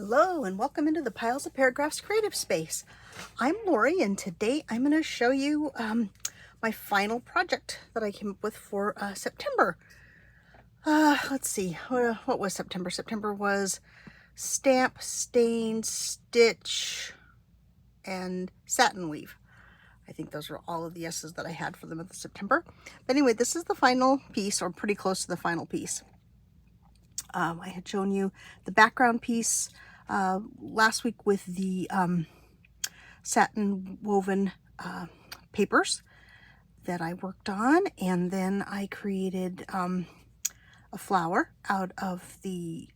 Hello and welcome into the Piles of Paragraphs creative space. I'm Lori and today I'm going to show you my final project that I came up with for September. Let's see, what was September? September was stamp, stain, stitch, and satin weave. I think those are all of the S's that I had for the month of September. But anyway, this is the final piece, or pretty close to the final piece. I had shown you the background piece last week with the satin woven papers that I worked on, and then I created a flower out of the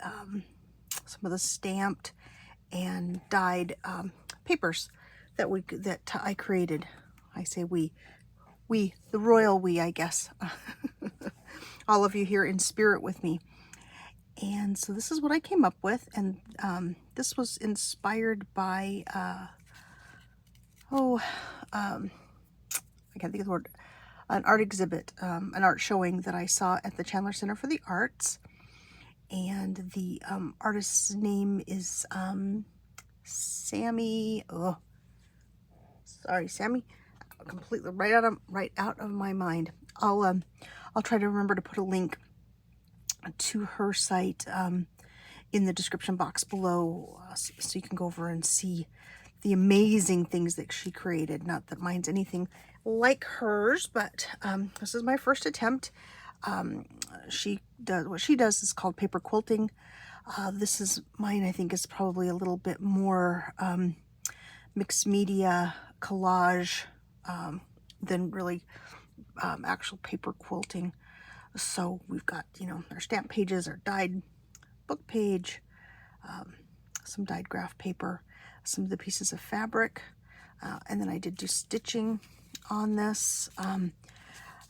some of the stamped and dyed papers that I created. I say we, the royal we, I guess. All of you here in spirit with me. And so this is what I came up with, and this was inspired by, I can't think of the word, an art exhibit, an art showing that I saw at the Chandler Center for the Arts. And the artist's name is Sammy, Sammy, completely right out of my mind. I'll try to remember to put a link to her site in the description box below, so you can go over and see the amazing things that she created. Not that mine's anything like hers, but this is my first attempt. What she does is called paper quilting. This is mine. I think is probably a little bit more mixed media collage than really actual paper quilting. So we've got, our stamp pages, our dyed book page, some dyed graph paper, some of the pieces of fabric, and then I did do stitching on this. And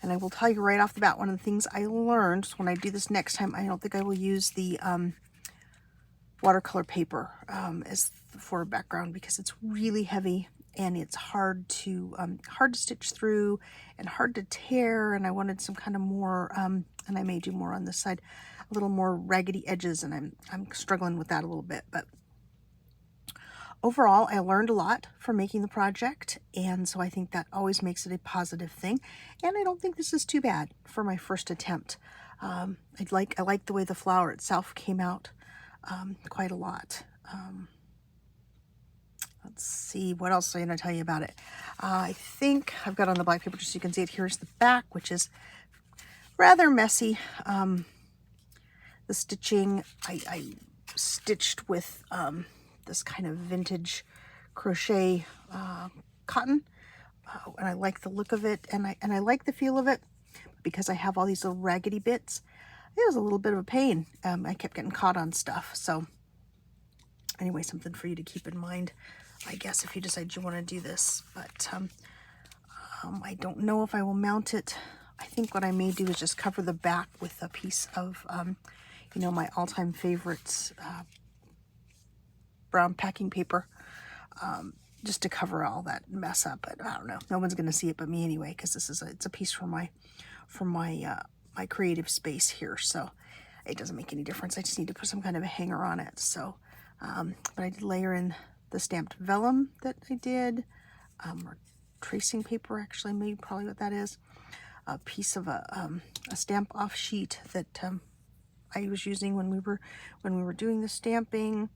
I will tell you right off the bat, one of the things I learned when I do this next time, I don't think I will use the watercolor paper as for a background, because it's really heavy and it's hard to stitch through and hard to tear, and I wanted some kind of more and I may do more on this side, a little more raggedy edges, and I'm struggling with that a little bit. But overall, I learned a lot from making the project, and so I think that always makes it a positive thing, and I don't think this is too bad for my first attempt. I like the way the flower itself came out quite a lot. Let's see, what else am I going to tell you about it? I think I've got on the black paper just so you can see it. Here's the back, which is rather messy. The stitching, I stitched with this kind of vintage crochet cotton, and I like the look of it, and I like the feel of it, because I have all these little raggedy bits. It was a little bit of a pain. I kept getting caught on stuff. So anyway, something for you to keep in mind, I guess, if you decide you want to do this. But I don't know if I will mount it. I think what I may do is just cover the back with a piece of, my all-time favorites, brown packing paper, just to cover all that mess up. But I don't know. No one's going to see it but me anyway, because it's a piece from my creative space here. So it doesn't make any difference. I just need to put some kind of a hanger on it. So, but I did layer in the stamped vellum that I did, or tracing paper, actually, maybe probably what that is. A piece of a stamp off sheet that I was using when we were doing the stamping.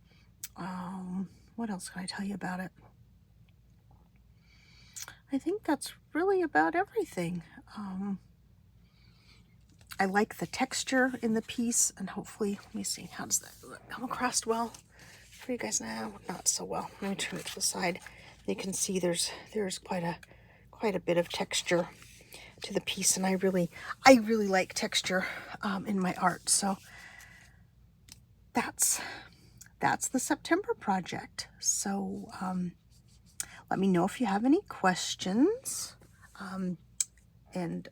What else can I tell you about it? I think that's really about everything. I like the texture in the piece, and hopefully, let me see, how does that come across well for you guys now? Not so well. Let me turn it to the side. You can see there's quite a bit of texture to the piece, and I really like texture in my art. So that's the September project. So let me know if you have any questions, and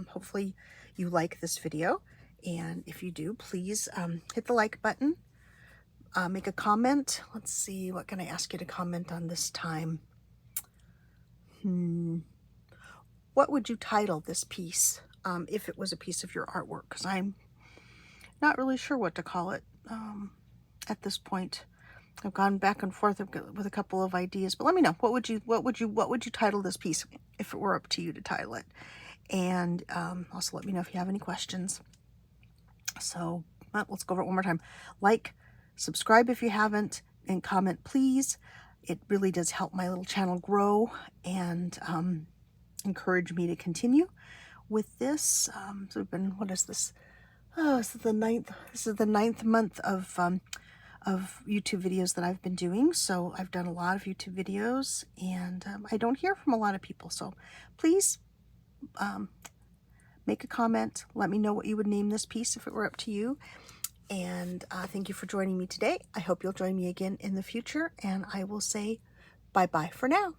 hopefully you like this video, and if you do, please hit the like button, make a comment. Let's see, what can I ask you to comment on this time? What would you title this piece if it was a piece of your artwork? Because I'm not really sure what to call it at this point. I've gone back and forth with a couple of ideas, but let me know, what would you title this piece if it were up to you to title it? And also let me know if you have any questions. So let's go over it one more time. Like, subscribe if you haven't, and comment please. It really does help my little channel grow and encourage me to continue with this. So we've been, what is this? Oh, this is the ninth month of YouTube videos that I've been doing. So I've done a lot of YouTube videos, and I don't hear from a lot of people. So please make a comment. Let me know what you would name this piece if it were up to you. And thank you for joining me today. I hope you'll join me again in the future, and I will say bye-bye for now.